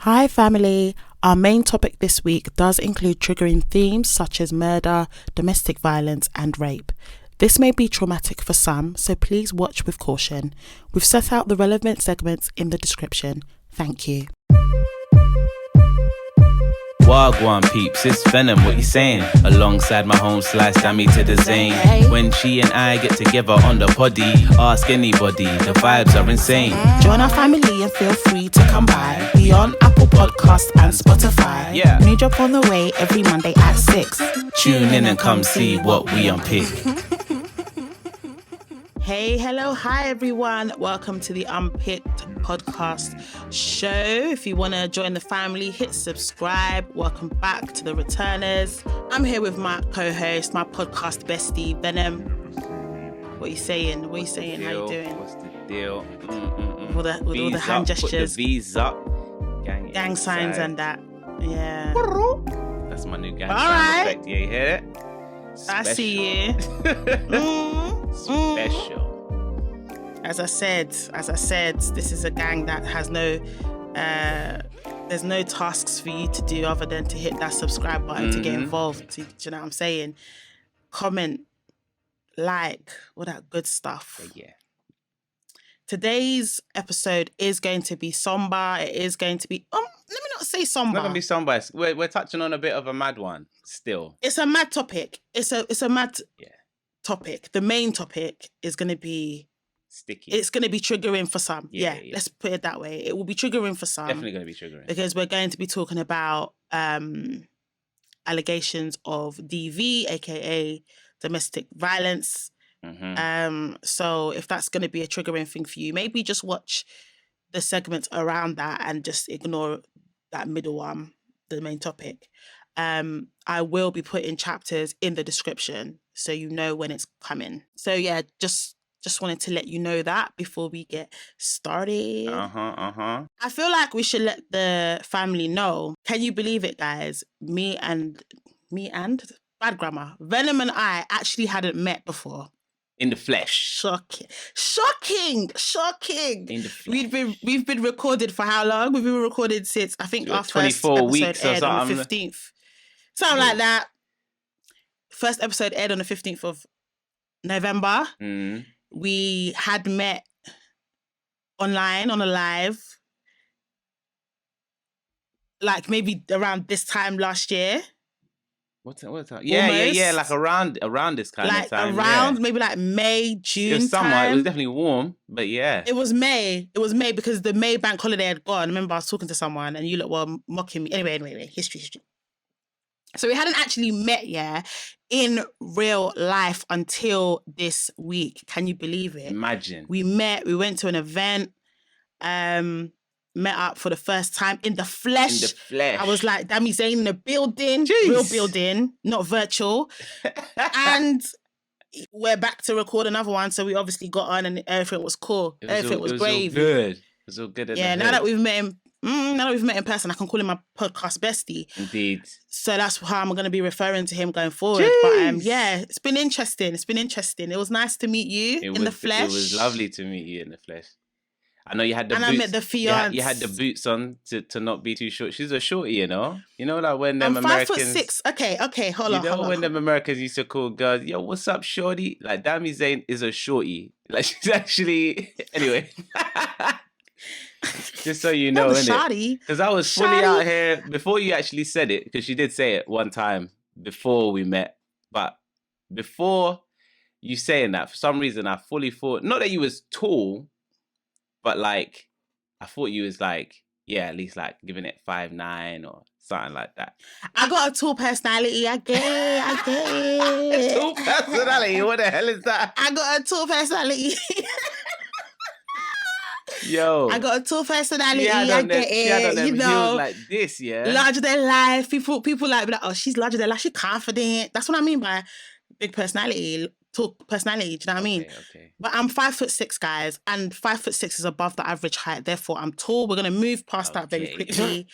Hi family, our main topic this week does include triggering themes such as murder, domestic violence and rape. This may be traumatic for some, so please watch with caution. We've set out the relevant segments in the description. Thank you. Wagwan peeps, it's Venom, what you saying? Alongside my home slice, damn me to the zane. When she and I get together on the poddy, ask anybody, the vibes are insane. Join our family and feel free to come by. We on Apple Podcasts and Spotify. Yeah. New drop on the way every Monday at 6. Tune in and come see what we unpick. Hey, hello, hi everyone. Welcome to the Unpicked podcast show. If you want to join the family, hit subscribe. Welcome back to the returners. I'm here with my co-host, my podcast bestie, Venom. What are you saying? How you doing? What's the deal? With all the hand gestures. Put the V's up. Gang signs and that. Yeah. That's my new gang All sign right. effect. Yeah, you hear it? I see you. Special. As I said, this is a gang that has there's no tasks for you to do other than to hit that subscribe button to get involved. Do you know what I'm saying? Comment, like, all that good stuff. Yeah. Today's episode is going to be somber. It is going to be, let me not say somber. It's not going to be somber. We're touching on a bit of a mad one still. It's a mad topic. It's a mad Yeah. topic. The main topic is going to be Sticky. It's going to be triggering for some. Yeah. Let's put it that way. It will be triggering for some. Definitely going to be triggering. Because we're going to be talking about allegations of DV, aka domestic violence. So if that's going to be a triggering thing for you, maybe just watch the segments around that and just ignore that middle one, the main topic. I will be putting chapters in the description so you know when it's coming. So yeah, just wanted to let you know that before we get started. I feel like we should let the family know. Can you believe it, guys? Me and bad grammar. Venom and I actually hadn't met before. In the flesh. Shocking. In the flesh. We've been recorded for how long? We've been recorded since I think our first 24 episode weeks or aired on the something. 15th. Something like that. First episode aired on the 15th of November. We had met online on a live, like maybe around this time last year. What's that? Yeah, like around this kind of time. Maybe like May, June. It was summer. time. It was definitely warm, but yeah. It was May because the May bank holiday had gone. I remember I was talking to someone and you lot were mocking me. Anyway, history. So we hadn't actually met in real life until this week. Can you believe it? Imagine. We went to an event, met up for the first time in the flesh. I was like, Dammy Zane in the building. Jeez. Real building, not virtual. And we're back to record another one. So we obviously got on and everything was cool. Everything was great. It was all good. Yeah, now that we've met in person, I can call him my podcast bestie. Indeed. So that's how I'm going to be referring to him going forward. Jeez. But yeah, it's been interesting. It was nice to meet you in the flesh. It was lovely to meet you in the flesh. I know you had the boots. I met the fiance. You had the boots on to not be too short. She's a shorty, you know? You know, like when them I'm Americans... 5'6". Okay, hold on. You know when them Americans used to call girls, yo, what's up, shorty? Like, Dammy Zane is a shorty. Like, she's actually... Anyway... Just so you know, innit? Because I was fully out here before you actually said it, because she did say it one time before we met. But before you saying that, for some reason, I fully thought, not that you was tall, but like, I thought you was like, yeah, at least like giving it 5'9" or something like that. I got a tall personality. I get it. Tall personality? What the hell is that? I got a tall personality. Yo, I got a tall personality. I get it. You know, like this, yeah. Larger than life. People like, oh, she's larger than life. She's confident. That's what I mean by big personality, tall personality. Do you know what I mean? Okay. But I'm 5'6", guys, and 5'6" is above the average height. Therefore, I'm tall. We're gonna move past that very quickly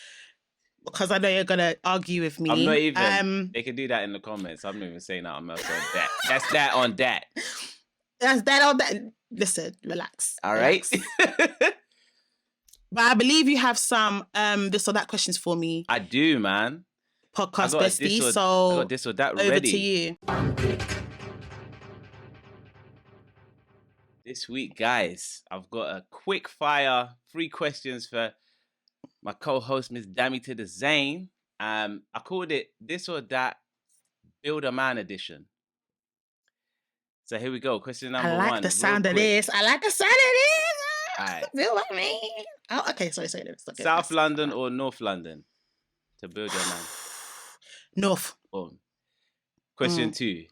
because I know you're gonna argue with me. I'm not even. They can do that in the comments. I'm not even saying that. I'm not saying that. That's that on that. That's that on that. Listen, relax. All right. But I believe you have some this or that questions for me. I do, man. Podcast bestie. So I got this or that over ready. to you. This week, guys, I've got a quick fire 3 questions for my co-host, Miss Dammy to the Zane. I called it This or That Build a Man edition. So here we go. Question number 1. I like the sound of this. All right. Build a man. Oh, okay. Sorry. South London or North London to build your man? North. Boom. Question 2.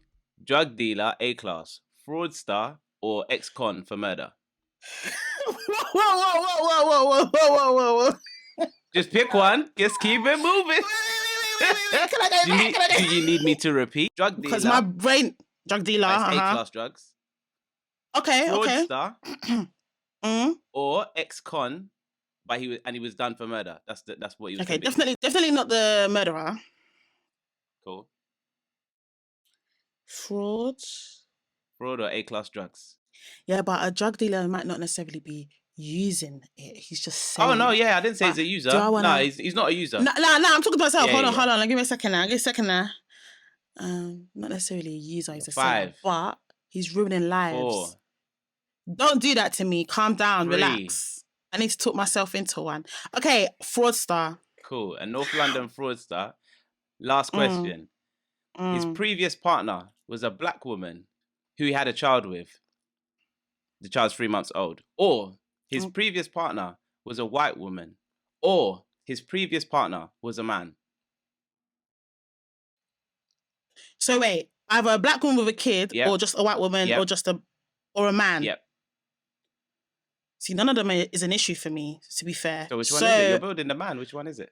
Drug dealer, A-class, fraudster, or ex-con for murder? Whoa. Just pick one. Just keep it moving. Can I go back? Do you need me to repeat? Drug dealer. Because my brain... Drug dealer. A-class drugs. Okay. Fraudster. Or ex-con, but he was done for murder. That's what he was. Okay, definitely not the murderer. Cool. Fraud or A-class drugs. Yeah, but a drug dealer might not necessarily be using it. He's just saying. Oh no, yeah, I didn't say he's a user. No, he's not a user. No, I'm talking to myself. Hold on. Give me a second now. Not necessarily a user. He's a 5. But he's ruining lives. 4. Don't do that to me. Calm down. 3. Relax. I need to talk myself into one. Okay, fraudster. Cool. A North London fraudster. Last question. His previous partner was a black woman who he had a child with. The child's 3 months old. Or his previous partner was a white woman. Or his previous partner was a man. So wait, either a black woman with a kid, or just a white woman, or a man. Yep. See, none of them is an issue for me, to be fair. So which one is it? You're building the man. Which one is it?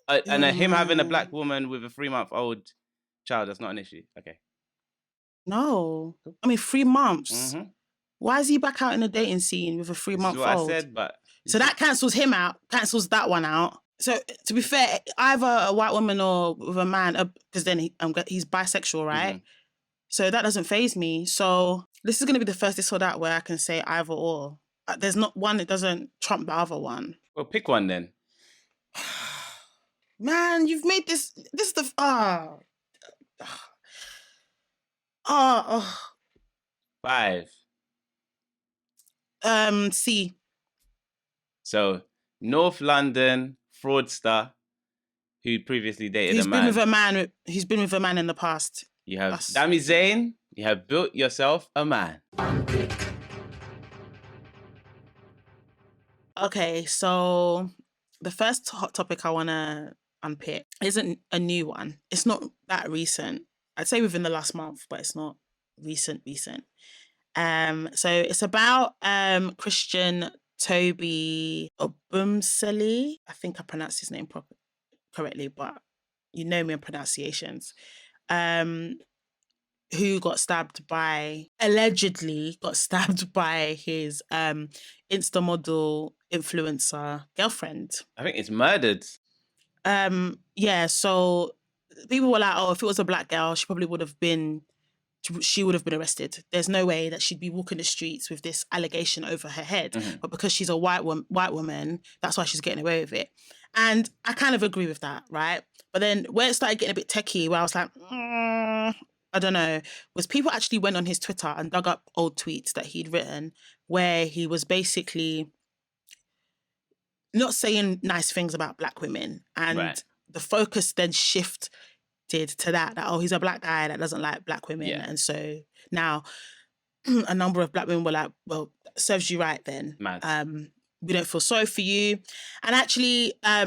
And him having a black woman with a 3-month-old child, that's not an issue. Okay. No. I mean, 3 months. Why is he back out in the dating scene with a 3-month-old? That's what I said, but... So that cancels him out, cancels that one out. So, to be fair, either a white woman or with a man, because then he's bisexual, right? So that doesn't faze me. So this is going to be the first this or that where I can say either or. There's not one that doesn't trump the other one. Well, pick one then. Man, you've made this is the... 5. C. So, North London fraudster who previously dated a man. He's been with a man in the past. You have Dammy Zane. You have built yourself a man. Okay, so the first hot topic I want to unpick isn't a new one. It's not that recent. I'd say within the last month, but it's not recent. So it's about Christian Toby Obumseli. I think I pronounced his name correctly, but you know me on pronunciations. Who allegedly got stabbed by his Insta model influencer girlfriend. I think it's murdered. Yeah, so people were like, oh, if it was a black girl, she would have been arrested. There's no way that she'd be walking the streets with this allegation over her head. But because she's a white woman, that's why she's getting away with it. And I kind of agree with that, right? But then where it started getting a bit techie, where I was like, I don't know, was people actually went on his Twitter and dug up old tweets that he'd written where he was basically not saying nice things about black women. And the focus then shifted to that, oh, he's a black guy that doesn't like black women. Yeah. And so now a number of black women were like, well, serves you right then. We don't feel sorry for you. And actually, a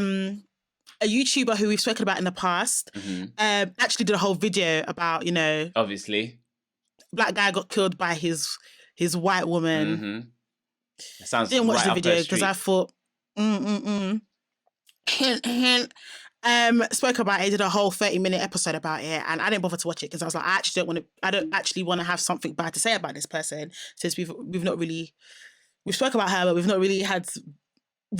YouTuber who we've spoken about in the past actually did a whole video about, obviously, black guy got killed by his white woman. That sounds didn't watch right the video because I thought, hint. Spoke about it, did a whole 30-minute episode about it, and I didn't bother to watch it because I was like, I don't actually want to have something bad to say about this person, since we've spoke about her, but we've not really had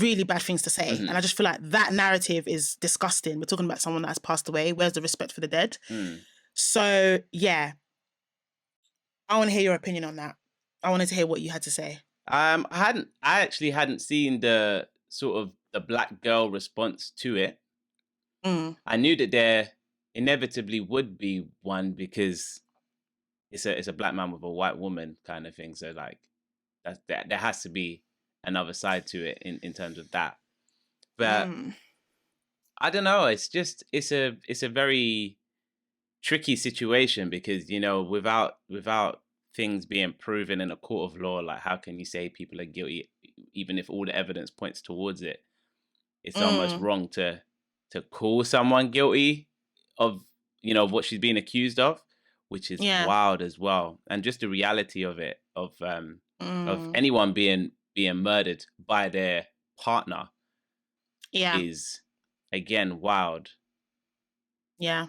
really bad things to say. And I just feel like that narrative is disgusting. We're talking about someone that has passed away. Where's the respect for the dead? So yeah, I want to hear your opinion on that. I wanted to hear what you had to say. I actually hadn't seen the sort of the black girl response to it. I knew that there inevitably would be one because it's a black man with a white woman kind of thing. So like that there has to be another side to it in terms of that. But I don't know. It's a very tricky situation because, you know, without things being proven in a court of law, like how can you say people are guilty even if all the evidence points towards it? It's almost wrong to call someone guilty of, you know, what she's being accused of, which is wild as well. And just the reality of it, of anyone being murdered by their partner is again wild. Yeah.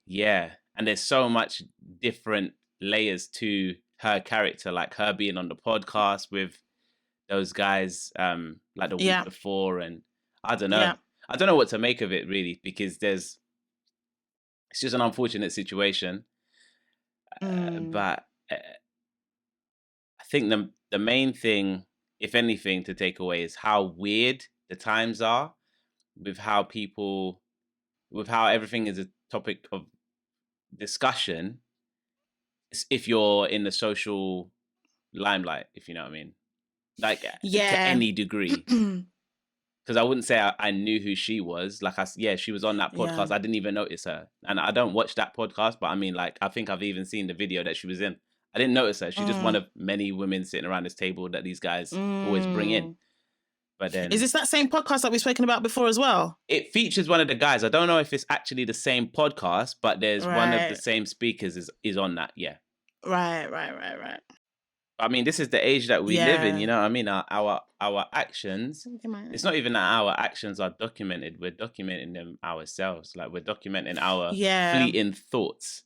Yeah. And there's so much different layers to her character, like her being on the podcast with those guys like the week before, and I don't know. I don't know what to make of it really, because it's just an unfortunate situation. But I think the main thing, if anything, to take away is how weird the times are with how everything is a topic of discussion if you're in the social limelight, if you know what I mean. Like to any degree. Because I wouldn't say I knew who she was. Like, she was on that podcast. I didn't even notice her. And I don't watch that podcast, but I mean, like, I think I've even seen the video that she was in. I didn't notice her. She's just one of many women sitting around this table that these guys always bring in. But then... Is this that same podcast that we've spoken about before as well? It features one of the guys. I don't know if it's actually the same podcast, but there's one of the same speakers is on that, Right. I mean, this is the age that we live in, you know what I mean? Our actions, it's not even that our actions are documented. We're documenting them ourselves. Like, we're documenting our fleeting thoughts.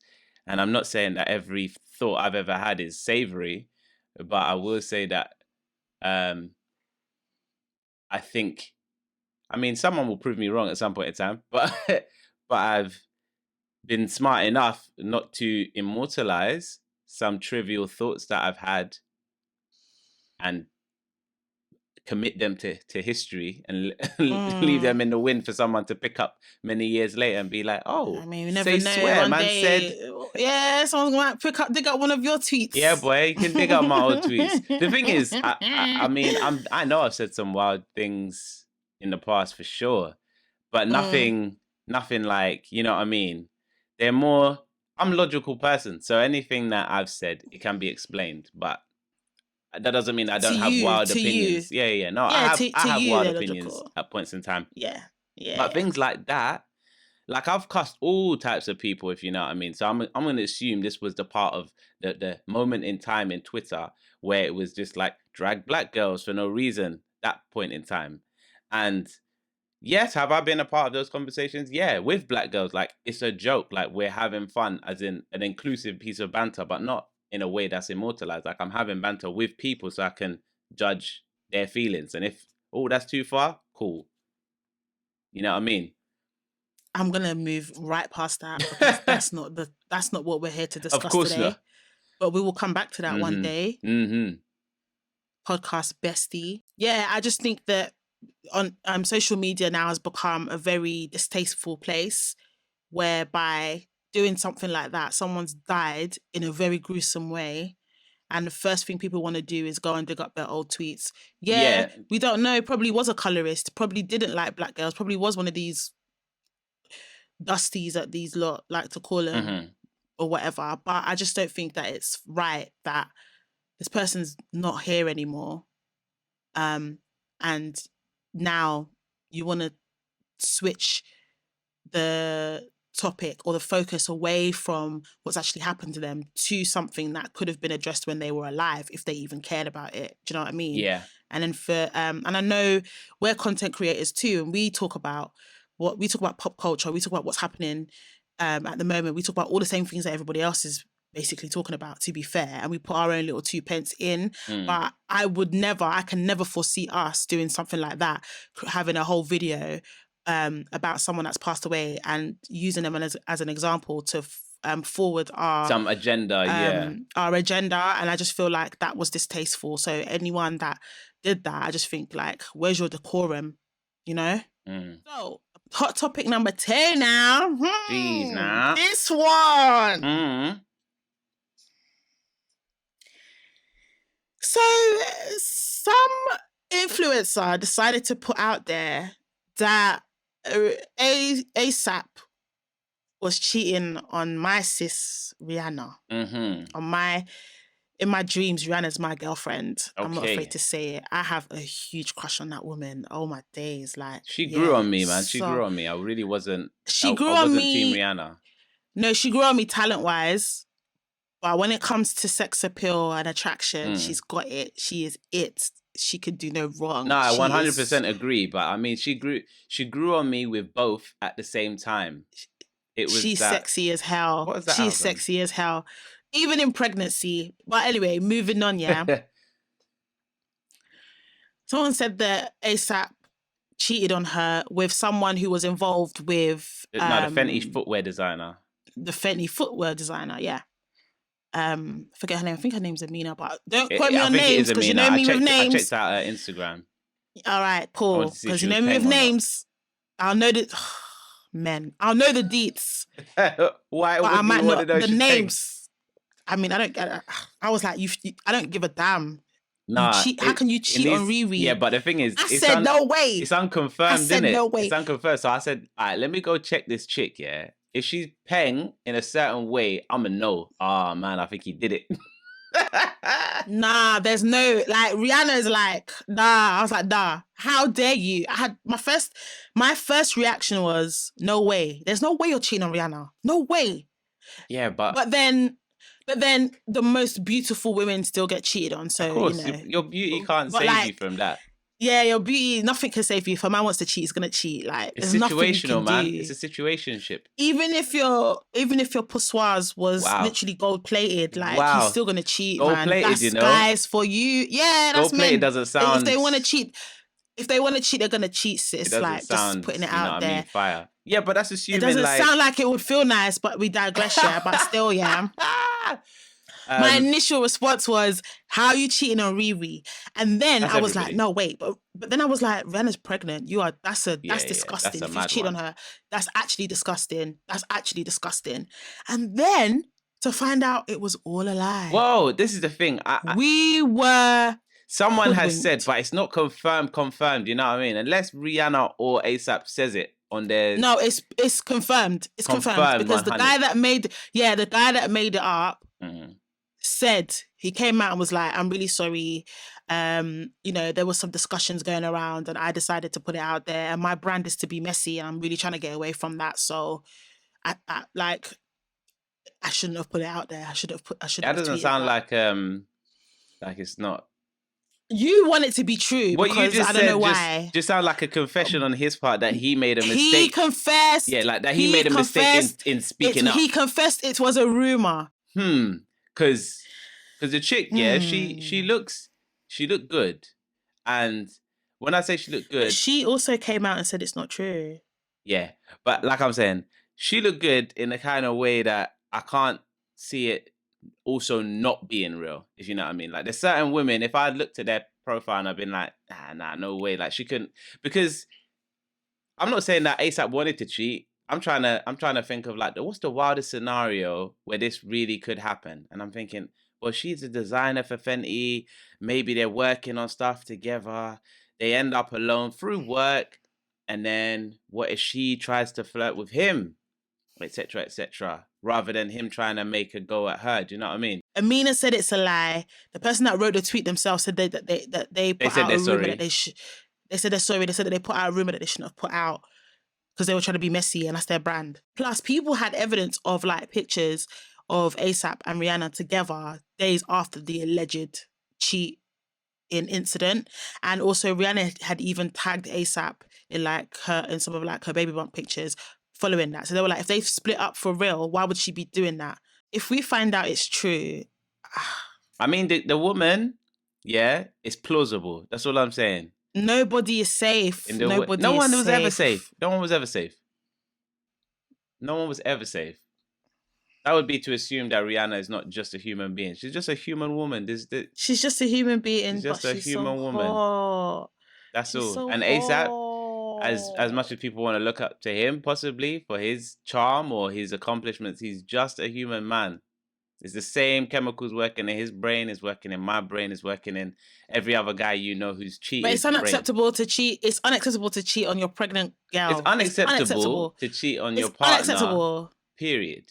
And I'm not saying that every thought I've ever had is savory, but I will say that I think, I mean, someone will prove me wrong at some point in time, but I've been smart enough not to immortalize some trivial thoughts that I've had and commit them to history and leave them in the wind for someone to pick up many years later and be like, oh, I mean, you never know. Swear, one man day, said, someone's going to dig up one of your tweets. Yeah, boy, you can dig up my old tweets. The thing is, I mean, I know I've said some wild things in the past for sure, but nothing like, you know what I mean? They're more... I'm a logical person, so anything that I've said, it can be explained, but that doesn't mean I don't have wild opinions. Yeah. No, I have wild opinions at points in time. Yeah. But things like that, like I've cussed all types of people, if you know what I mean. So I'm going to assume this was the part of the moment in time in Twitter where it was just like drag black girls for no reason, that point in time. And yes, have I been a part of those conversations? Yeah, with black girls. Like, it's a joke. Like, we're having fun, as in an inclusive piece of banter, but not in a way that's immortalized. Like, I'm having banter with people so I can judge their feelings. And if, that's too far, cool. You know what I mean? I'm gonna move right past that because that's not what we're here to discuss of course today. Not. But we will come back to that one day. Podcast bestie. Yeah, I just think that on social media now has become a very distasteful place whereby doing something like that, someone's died in a very gruesome way, and the first thing people want to do is go and dig up their old tweets. Yeah, we don't know, probably was a colorist, probably didn't like black girls, probably was one of these dusties that these lot like to call them or whatever, but I just don't think that it's right that this person's not here anymore, and now you want to switch the topic or the focus away from what's actually happened to them to something that could have been addressed when they were alive, if they even cared about it. Do you know what I mean? Yeah. And then and I know we're content creators too, and we talk about pop culture, we talk about what's happening at the moment, we talk about all the same things that everybody else is basically talking about, to be fair, and we put our own little 2 pence in. But I can never foresee us doing something like that, having a whole video about someone that's passed away and using them as an example to forward some agenda, our agenda, and I just feel like that was distasteful. So anyone that did that, I just think like, where's your decorum, you know? So hot topic number 2 now. Jeez, now this one. So some influencer decided to put out there that ASAP was cheating on my sis Rihanna. In my dreams, Rihanna's my girlfriend. Okay. I'm not afraid to say it. I have a huge crush on that woman. Oh my days, like she grew on me, man. She grew on me. I really wasn't. She grew on me. Team Rihanna. No, she grew on me talent wise, but when it comes to sex appeal and attraction, she's got it. She is it. She could do no wrong. No, I 100% agree. But I mean, she grew on me with both at the same time. She's sexy as hell. What is that? She's sexy as hell. Even in pregnancy. But anyway, moving on, yeah. Someone said that ASAP cheated on her with someone who was involved with... the Fenty footwear designer. The Fenty footwear designer, yeah. Forget her name. I think her name's Amina, but don't quote me on names because you know me with names. I checked out her Instagram. All right, cool. Because you know me with names. I'll know the... I'll know the deets. Why? But I might not the names. I mean, I was like, I don't give a damn. Nah, how can you cheat on Riri? Yeah, but the thing is, I said no way. It's unconfirmed, isn't it? No way. It's unconfirmed. So I said, all right, let me go check this chick. Yeah, if she's paying in a certain way, I'm a no. Oh man, I think he did it. Nah, there's no like Rihanna's like nah. I was like nah. How dare you? I had my first reaction was no way. There's no way you're cheating on Rihanna. No way. Yeah, but then the most beautiful women still get cheated on. So of course, you know, your beauty can't save you from that. Yeah, your beauty, nothing can save you. If a man wants to cheat, he's gonna cheat. Like it's situational, man. Do. It's a situationship. Even if your poussoirs was literally gold plated, like he's still gonna cheat. Gold plated, that's you know. Guys for you, yeah, that's gold plated doesn't sound. If they want to cheat, they're gonna cheat. Sis, like just putting it out there. Fire. Yeah, but that's assuming. It doesn't sound like it would feel nice, but we digress, yeah. But still, yeah. My initial response was, "How are you cheating on Riri?" And then I was like, "No, wait." But then I was like, "Rihanna's pregnant. That's disgusting. If you cheat on her, that's actually disgusting. That's actually disgusting." And then to find out it was all a lie. Whoa, this is the thing. We were. Someone has said, but it's not confirmed. You know what I mean? Unless Rihanna or ASAP says it on their. No, it's confirmed. It's confirmed because 100. The guy that made it up. Mm-hmm. Said he came out and was like, I'm really sorry. You know, there was some discussions going around and I decided to put it out there. And my brand is to be messy and I'm really trying to get away from that. So I shouldn't have put it out there. That doesn't sound like it's not. You want it to be true because I don't know why. Just sound like a confession on his part that he made a mistake. He confessed. Yeah, like that he made a mistake in speaking up. He confessed it was a rumor. Because the chick, she looked good. And when I say she looked good... She also came out and said it's not true. Yeah, but like I'm saying, she looked good in a kind of way that I can't see it also not being real, if you know what I mean. Like there's certain women, if I looked at their profile and I've been like, nah, no way. Like she couldn't... Because I'm not saying that ASAP wanted to cheat. I'm trying to think of like what's the wildest scenario where this really could happen, and I'm thinking, well, she's a designer for Fenty. Maybe they're working on stuff together. They end up alone through work, and then what if she tries to flirt with him, etc., etc., rather than him trying to make a go at her? Do you know what I mean? Amina said it's a lie. The person that wrote the tweet themselves said they put out a rumor that they should. They said they're sorry. They said that they put out a rumor that they shouldn't have put out. Because they were trying to be messy and that's their brand. Plus, people had evidence of like pictures of ASAP and Rihanna together days after the alleged cheating incident. And also Rihanna had even tagged ASAP in some of like her baby bump pictures following that. So they were like, if they've split up for real, why would she be doing that? If we find out it's true... I mean, the woman, it's plausible. That's all I'm saying. Nobody is safe. No one was ever safe. No one was ever safe. That would be to assume that Rihanna is not just a human being. She's just a human woman. She's just a human being, she's just but a she's human so woman. hot. That's She's all. so And ASAP, as much as people want to look up to him, possibly for his charm or his accomplishments, he's just a human man. It's the same chemicals working in his brain, is working in my brain, is working in every other guy you know who's cheated. But it's unacceptable to cheat. It's unacceptable to cheat on your pregnant girl. It's unacceptable to cheat on your partner. Unacceptable. Period.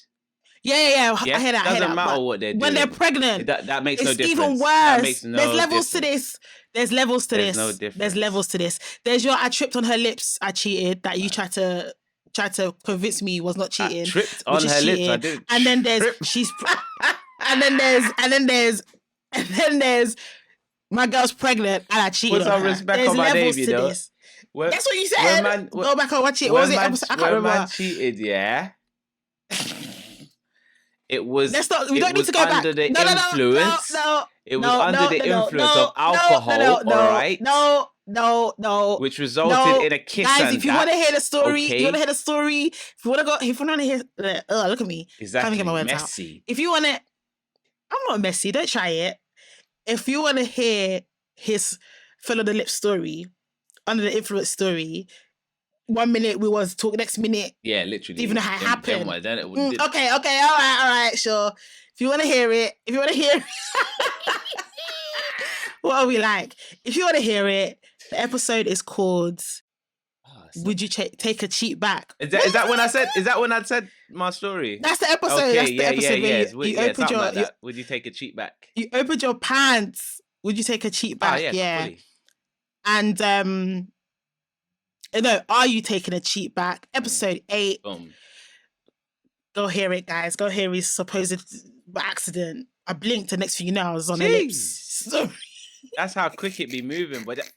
Yeah. I hear that. Doesn't matter what they're doing. When they're pregnant, that makes no difference. It's even worse. That makes no There's levels to difference. this. There's levels to There's this. no difference. There's levels to this. There's your I tripped on her lips. I cheated. That you tried to convince me was not cheating. I tripped on her lips. I didn't. And then there's she's. And then there's my girl's pregnant and I cheated. Put some respect on my name, you know. That's what you said. Go back and watch it. What was it? I can't remember. Man cheated, yeah. It was. We don't need to go back. Under the influence. It was under the influence of alcohol. All right. No. Which resulted in a kiss. Guys, if you want to hear the story, if you want to hear, look at me. Exactly. Can't get my words messy. Out. If you want to, I'm not messy. Don't try it. If you want to hear his fill of the lip story, under the influence story, 1 minute we was talking, next minute, yeah, literally, even know how it happened. Okay, all right, sure. If you want to hear it, what are we like? If you want to hear it, the episode is called "Would You Take a Cheat Back?" Is that when I said? Is that when I said my story? That's the episode. Okay, that's the episode where you opened your. Like would you take a cheat back? You opened your pants. Would you take a cheat back? Yeah. Fully. And no, are you taking a cheat back? Episode 8. Boom. Go hear it, guys. Go hear his supposed accident. I blinked, and next thing you know, I was on the lips. Sorry. That's how quick it be moving. But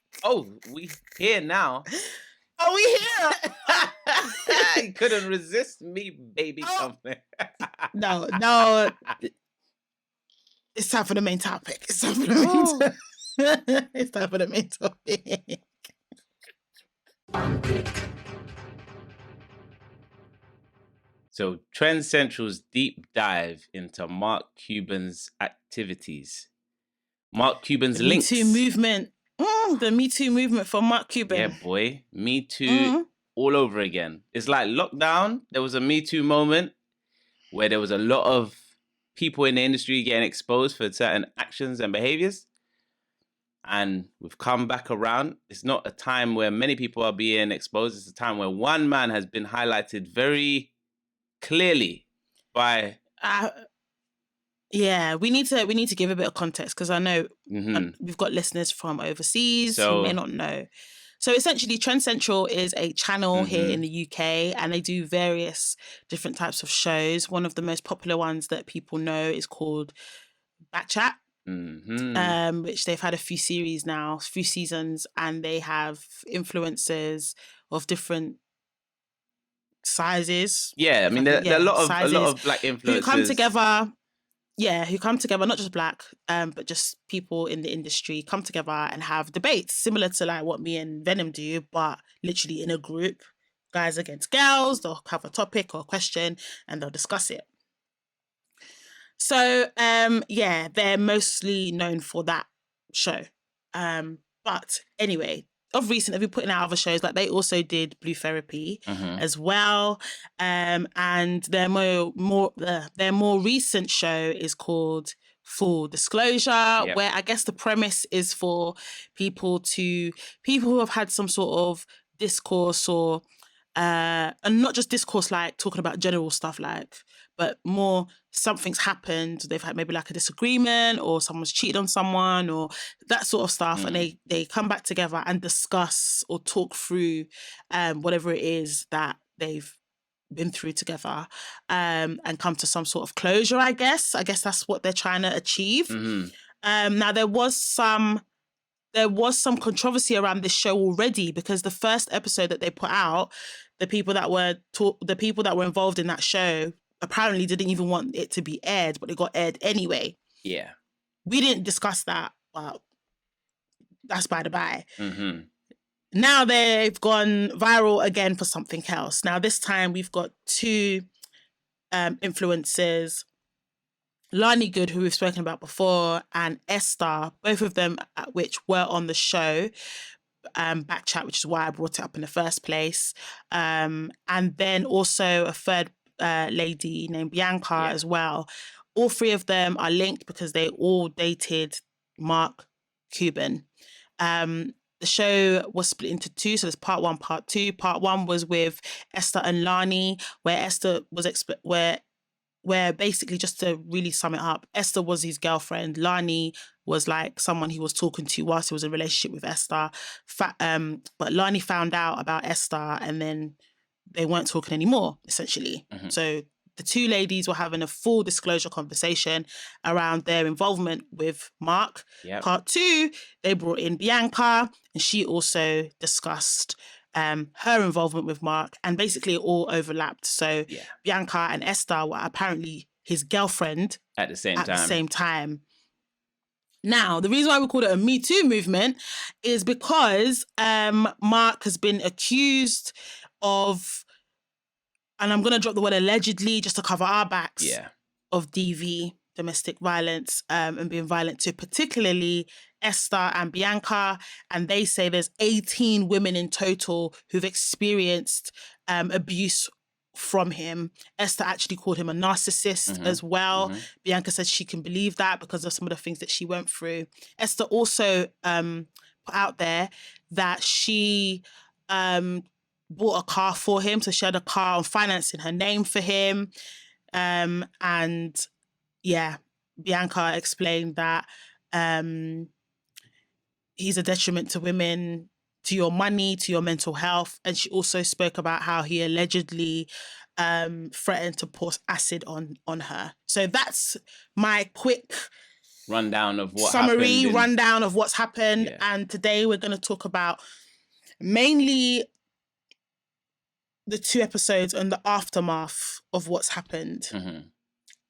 we here now. Are we here? You couldn't resist me, baby. Something. No. It's time for the main topic. It's time for the main topic. So, Trend Central's deep dive into Marc Cuban's activities. Marc Cuban's links. Me Too movement. The Me Too movement for Marc Cuban. Yeah, boy. Me Too all over again. It's like lockdown. There was a Me Too moment where there was a lot of people in the industry getting exposed for certain actions and behaviors. And we've come back around. It's not a time where many people are being exposed. It's a time where one man has been highlighted very clearly by... Yeah, we need to give a bit of context because I know we've got listeners from overseas who may not know. So essentially, Trend Central is a channel here in the UK, and they do various different types of shows. One of the most popular ones that people know is called Backchat, which they've had a few series now, a few seasons, and they have influencers of different sizes. Yeah, I mean, there are a lot of black influencers who come together. Yeah, who come together, not just black, but just people in the industry come together and have debates similar to like what me and Venom do, but literally in a group, guys against girls. They'll have a topic or a question and they'll discuss it. So, they're mostly known for that show. But anyway, of recent, they've been putting out other shows. Like they also did Blue Therapy as well. And their more recent show is called Full Disclosure, where I guess the premise is for people who have had some sort of discourse or and not just discourse like talking about general stuff but more something's happened, they've had maybe like a disagreement or someone's cheated on someone or that sort of stuff, and they come back together and discuss or talk through whatever it is that they've been through together and come to some sort of closure, I guess that's what they're trying to achieve. Now there was some controversy around this show already because the first episode that they put out, the people that were involved in that show apparently didn't even want it to be aired, but it got aired anyway. Yeah. We didn't discuss that, but that's by the by. Now they've gone viral again for something else. Now this time we've got two influencers, Lani Good, who we've spoken about before, and Esther, both of them which were on the show, back chat, which is why I brought it up in the first place. And then also a third lady named Bianca as well. All three of them are linked because they all dated Marc Cuban. The show was split into two, so there's part one, part two. Part one was with Esther and Lani, where Esther was where basically, just to really sum it up, Esther was his girlfriend. Lani was like someone he was talking to whilst he was in a relationship with Esther. But Lani found out about Esther and then they weren't talking anymore, essentially. So the two ladies were having a full disclosure conversation around their involvement with Marc. Part two, they brought in Bianca and she also discussed her involvement with Marc, and basically it all overlapped. So Bianca and Esther were apparently his girlfriend at the same time. Now, the reason why we call it a Me Too movement is because Marc has been accused of, and I'm going to drop the word allegedly just to cover our backs, of DV, domestic violence, and being violent to particularly Esther and Bianca. And they say there's 18 women in total who've experienced abuse from him. Esther actually called him a narcissist as well. Bianca says she can believe that because of some of the things that she went through. Esther also put out there that she bought a car for him. So she had a car on finance in her name for him. And Bianca explained that he's a detriment to women, to your money, to your mental health. And she also spoke about how he allegedly threatened to pour acid on her. So that's my quick rundown of what rundown of what's happened. And today we're going to talk about mainly the 2 episodes and the aftermath of what's happened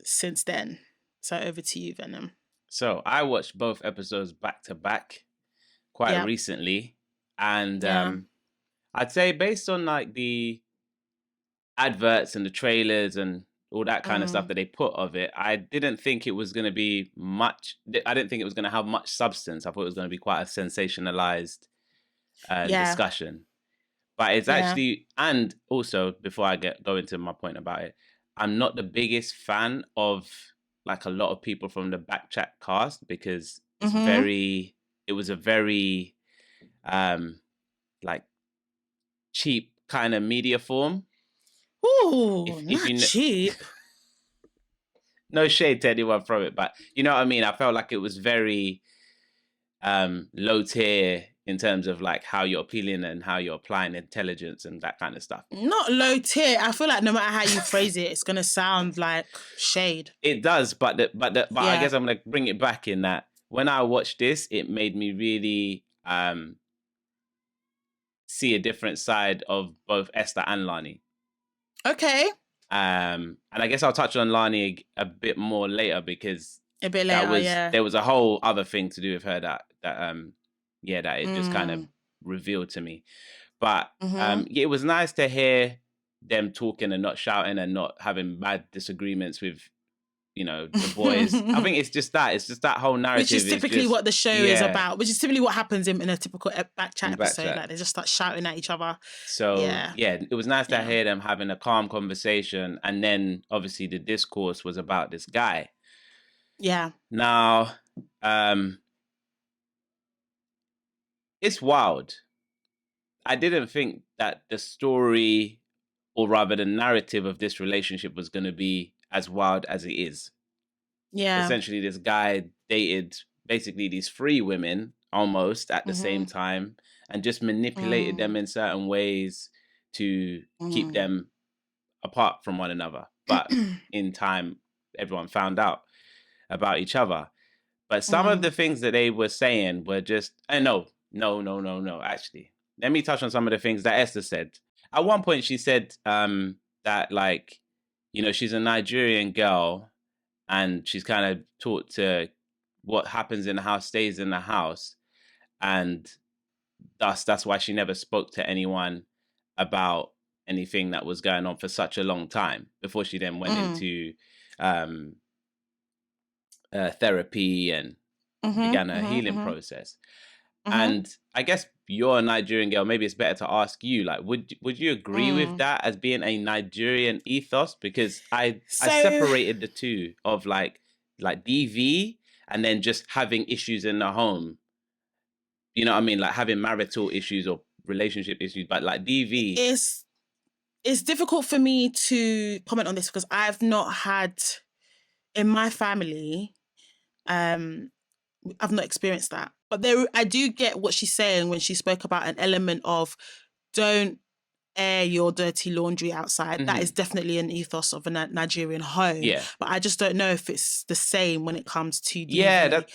since then. So over to you, Venom. So I watched both episodes back to back quite recently. And I'd say based on like the adverts and the trailers and all that kind of stuff that they put of it, I didn't think it was going to be much. I didn't think it was going to have much substance. I thought it was going to be quite a sensationalized discussion. But it's actually, and also before I go into my point about it, I'm not the biggest fan of like a lot of people from the Backchat cast because it's it was a very like cheap kind of media form. Ooh, cheap. No shade to anyone from it, but you know what I mean? I felt like it was very low tier in terms of like how you're appealing and how you're applying intelligence and that kind of stuff. Not low tier. I feel like no matter how you phrase it, it's gonna sound like shade. It does, but I guess I'm gonna bring it back in that when I watched this, it made me really see a different side of both Esther and Lani. Okay. And I guess I'll touch on Lani a bit more later because there was a whole other thing to do with her that it just kind of revealed to me. But it was nice to hear them talking and not shouting and not having bad disagreements with, you know, the boys. I think it's just that whole narrative. Which is typically what the show is about, which is typically what happens in a typical Backchat episode. Like they just start shouting at each other. So it was nice to hear them having a calm conversation. And then obviously the discourse was about this guy. Yeah. Now, it's wild. I didn't think that the story, or rather the narrative of this relationship was going to be as wild as it is. Yeah. Essentially, this guy dated basically these 3 women almost at the same time and just manipulated them in certain ways to keep them apart from one another. But in time, everyone found out about each other. But some of the things that they were saying were just, no, actually. Let me touch on some of the things that Esther said. At one point, she said that, like, you know, she's a Nigerian girl and she's kind of taught to what happens in the house stays in the house. And thus, that's why she never spoke to anyone about anything that was going on for such a long time before she then went into therapy and began her healing process. And I guess you're a Nigerian girl. Maybe it's better to ask you, like, would you agree with that as being a Nigerian ethos? Because I separated the two of like DV and then just having issues in the home. You know what I mean? Like having marital issues or relationship issues, but like DV. It's difficult for me to comment on this because I've not had, in my family, I've not experienced that. But I do get what she's saying when she spoke about an element of don't air your dirty laundry outside. That is definitely an ethos of a Nigerian home. Yeah. But I just don't know if it's the same when it comes to DV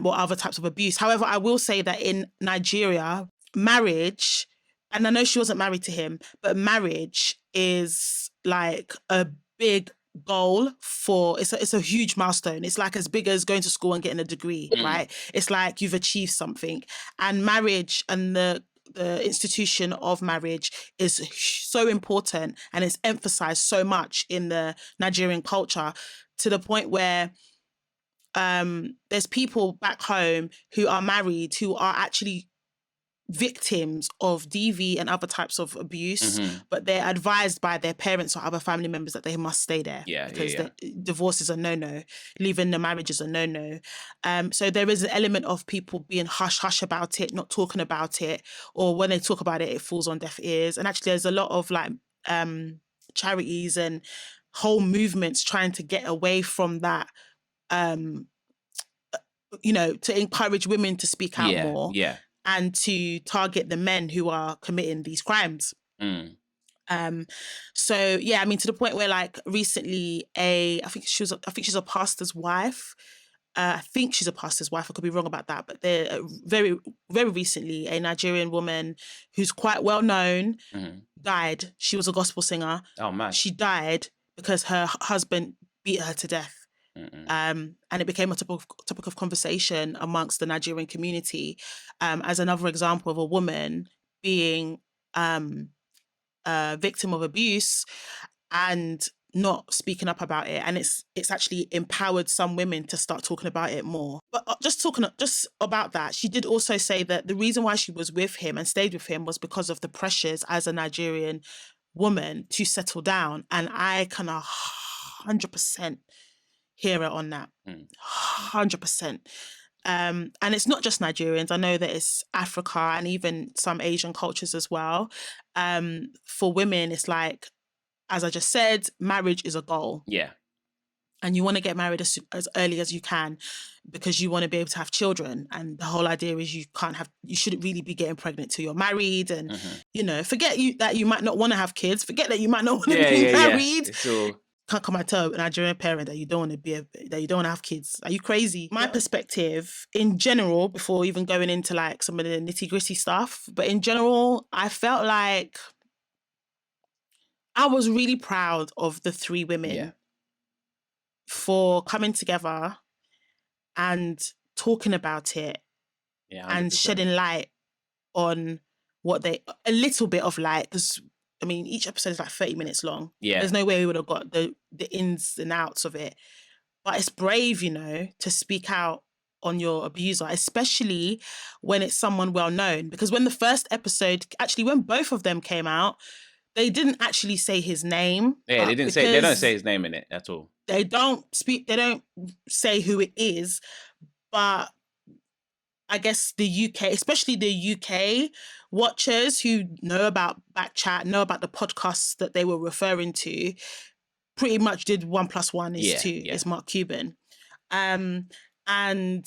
or other types of abuse. However, I will say that in Nigeria, marriage, and I know she wasn't married to him, but marriage is like a big goal for it's a huge milestone. It's like as big as going to school and getting a degree, right? It's like you've achieved something. And marriage and the institution of marriage is so important and it's emphasized so much in the Nigerian culture to the point where there's people back home who are married who are actually victims of DV and other types of abuse, but they're advised by their parents or other family members that they must stay there because divorce is a no-no, leaving the marriage is a no-no. So there is an element of people being hush-hush about it, not talking about it, or when they talk about it, it falls on deaf ears. And actually there's a lot of like charities and whole movements trying to get away from that, you know, to encourage women to speak out more. Yeah. And to target the men who are committing these crimes. So yeah, I mean, to the point where like recently I think she's a pastor's wife. I could be wrong about that, but they're very, very recently a Nigerian woman who's quite well known died. She was a gospel singer. Oh man. She died because her husband beat her to death. And it became a topic of conversation amongst the Nigerian community as another example of a woman being a victim of abuse and not speaking up about it. And it's actually empowered some women to start talking about it more. But just about that, she did also say that the reason why she was with him and stayed with him was because of the pressures as a Nigerian woman to settle down. And I can 100% hear her on that. 100%. And it's not just Nigerians. I know that it's Africa and even some Asian cultures as well. For women, it's like, as I just said, marriage is a goal. Yeah. And you want to get married as early as you can because you want to be able to have children. And the whole idea is you shouldn't really be getting pregnant till you're married. And, you know, forget that you might not want to have kids. Forget that you might not want to be married. It's all... Can't come and tell a Nigerian parent that you don't want to have kids. Are you crazy? My perspective in general, before even going into like some of the nitty gritty stuff, but in general, I felt like I was really proud of the three women for coming together and talking about it and shedding light on a little bit of light, because I mean, each episode is like 30 minutes long. Yeah. There's no way we would have got the ins and outs of it. But it's brave, you know, to speak out on your abuser, especially when it's someone well known. Because when the first episode, actually when both of them came out, they didn't actually say his name. Yeah, they don't say his name in it at all. They don't say who it is, but I guess the UK, especially the UK watchers who know about Backchat, know about the podcasts that they were referring to, pretty much did 1 + 1 is 2, is Marc Cuban. And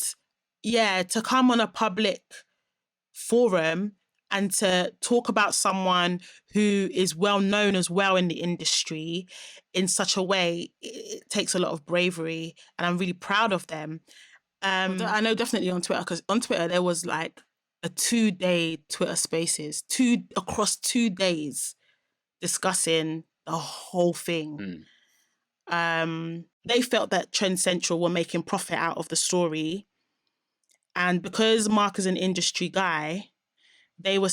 yeah, to come on a public forum and to talk about someone who is well known as well in the industry in such a way, it takes a lot of bravery, and I'm really proud of them. I know definitely on Twitter, because on Twitter there was like a 2-day Twitter Spaces, across 2 days, discussing the whole thing. They felt that Centrl were making profit out of the story, and because Mark is an industry guy, they were